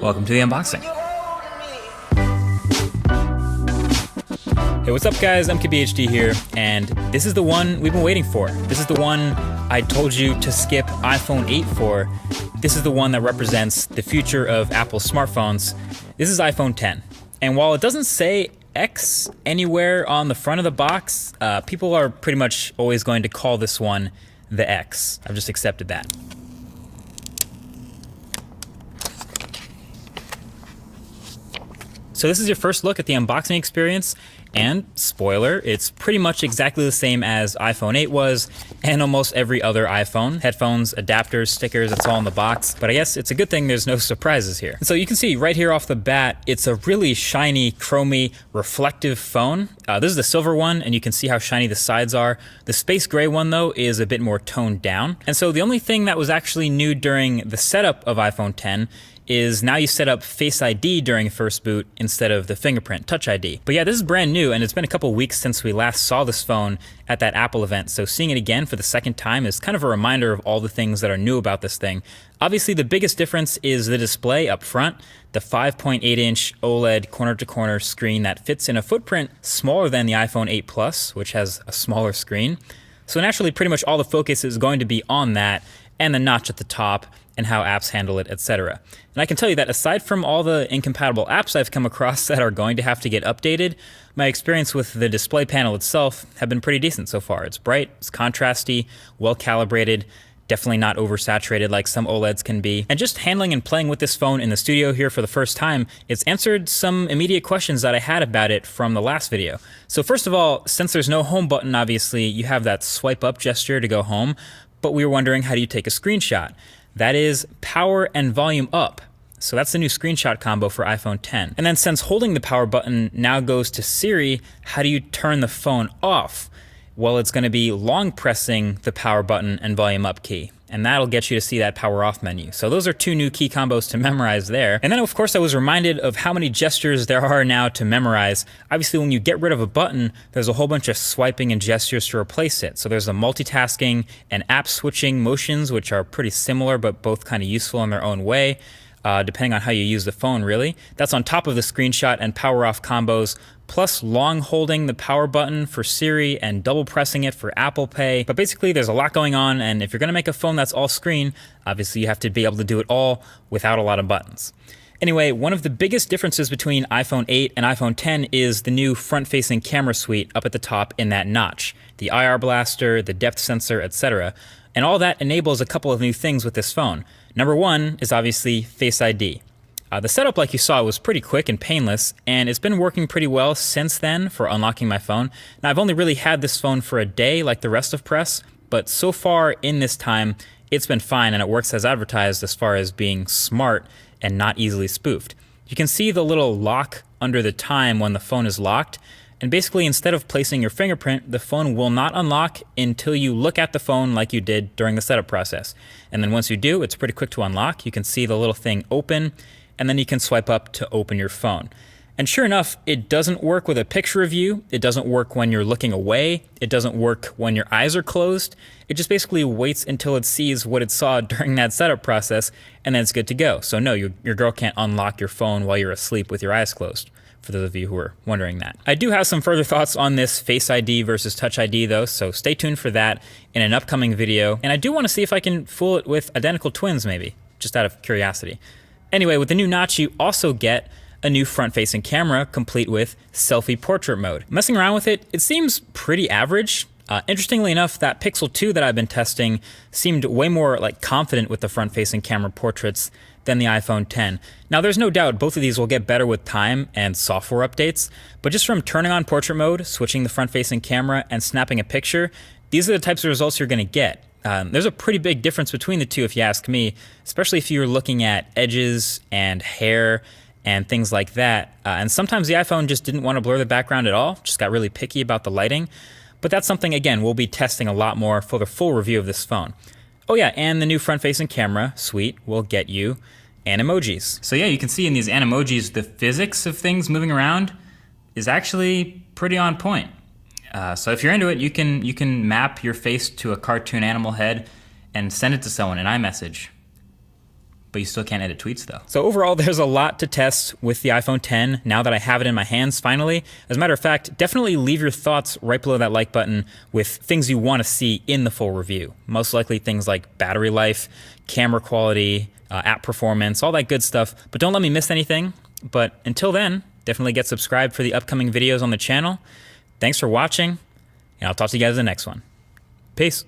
Welcome to the unboxing. Hey, what's up guys? MKBHD here, and this is the one we've been waiting for. This is the one I told you to skip iPhone 8 for. This is the one that represents the future of Apple smartphones. This is iPhone 10. And while it doesn't say X anywhere on the front of the box, people are pretty much always going to call this one the X. I've just accepted that. So this is your first look at the unboxing experience, and spoiler, it's pretty much exactly the same as iPhone 8 was, and almost every other iPhone. Headphones, adapters, stickers, it's all in the box, but I guess it's a good thing there's no surprises here. And so you can see right here off the bat, it's a really shiny, chromy, reflective phone. This is the silver one, and you can see how shiny the sides are. The space gray one though is a bit more toned down. And so the only thing that was actually new during the setup of iPhone 10 is now you set up Face ID during first boot instead of the fingerprint Touch ID. But yeah, this is brand new, and it's been a couple weeks since we last saw this phone at that Apple event, so seeing it again for the second time is kind of a reminder of all the things that are new about this thing. Obviously, the biggest difference is the display up front, the 5.8-inch OLED corner-to-corner screen that fits in a footprint smaller than the iPhone 8 Plus, which has a smaller screen. So naturally, pretty much all the focus is going to be on that, and the notch at the top, and how apps handle it, etc. And I can tell you that aside from all the incompatible apps I've come across that are going to have to get updated, my experience with the display panel itself have been pretty decent so far. It's bright, it's contrasty, well calibrated, definitely not oversaturated like some OLEDs can be. And just handling and playing with this phone in the studio here for the first time, it's answered some immediate questions that I had about it from the last video. So first of all, since there's no home button, obviously, you have that swipe up gesture to go home, but we were wondering, how do you take a screenshot? That is power and volume up. So that's the new screenshot combo for iPhone 10. And then since holding the power button now goes to Siri, how do you turn the phone off? Well, it's going to be long pressing the power button and volume up key, and that'll get you to see that power off menu. So those are two new key combos to memorize there. And then of course I was reminded of how many gestures there are now to memorize. Obviously when you get rid of a button, there's a whole bunch of swiping and gestures to replace it. So there's the multitasking and app switching motions, which are pretty similar but both kind of useful in their own way. Depending on how you use the phone, really. That's on top of the screenshot and power off combos, plus long holding the power button for Siri and double pressing it for Apple Pay. But basically there's a lot going on, and if you're gonna make a phone that's all screen, obviously you have to be able to do it all without a lot of buttons. Anyway, one of the biggest differences between iPhone 8 and iPhone 10 is the new front-facing camera suite up at the top in that notch. The IR blaster, the depth sensor, etc. And all that enables a couple of new things with this phone. Number one is obviously Face ID. The setup, like you saw, was pretty quick and painless, and it's been working pretty well since then for unlocking my phone. Now, I've only really had this phone for a day like the rest of press, but so far in this time, it's been fine, and it works as advertised as far as being smart and not easily spoofed. You can see the little lock under the time when the phone is locked, and basically instead of placing your fingerprint, the phone will not unlock until you look at the phone like you did during the setup process. And then once you do, it's pretty quick to unlock. You can see the little thing open, and then you can swipe up to open your phone. And sure enough, it doesn't work with a picture of you. It doesn't work when you're looking away. It doesn't work when your eyes are closed. It just basically waits until it sees what it saw during that setup process, and then it's good to go. So no, your girl can't unlock your phone while you're asleep with your eyes closed, for those of you who are wondering that. I do have some further thoughts on this Face ID versus Touch ID though, so stay tuned for that in an upcoming video. And I do want to see if I can fool it with identical twins maybe, just out of curiosity. Anyway, with the new notch, you also get a new front-facing camera complete with selfie portrait mode. Messing around with it, it seems pretty average. Interestingly enough, that Pixel 2 that I've been testing seemed way more like confident with the front-facing camera portraits than the iPhone 10. Now there's no doubt both of these will get better with time and software updates, but just from turning on portrait mode, switching the front-facing camera, and snapping a picture, these are the types of results you're gonna get. There's a pretty big difference between the two if you ask me, especially if you're looking at edges and hair and things like that. And sometimes the iPhone just didn't want to blur the background at all, just got really picky about the lighting. But that's something, again, we'll be testing a lot more for the full review of this phone. Oh yeah, and the new front-facing camera suite will get you animojis. So yeah, you can see in these animojis, the physics of things moving around is actually pretty on point. So if you're into it, you can map your face to a cartoon animal head and send it to someone in iMessage. But you still can't edit tweets though. So overall, there's a lot to test with the iPhone 10 now that I have it in my hands finally. As a matter of fact, definitely leave your thoughts right below that like button with things you want to see in the full review. Most likely things like battery life, camera quality, app performance, all that good stuff. But don't let me miss anything. But until then, definitely get subscribed for the upcoming videos on the channel. Thanks for watching, and I'll talk to you guys in the next one. Peace.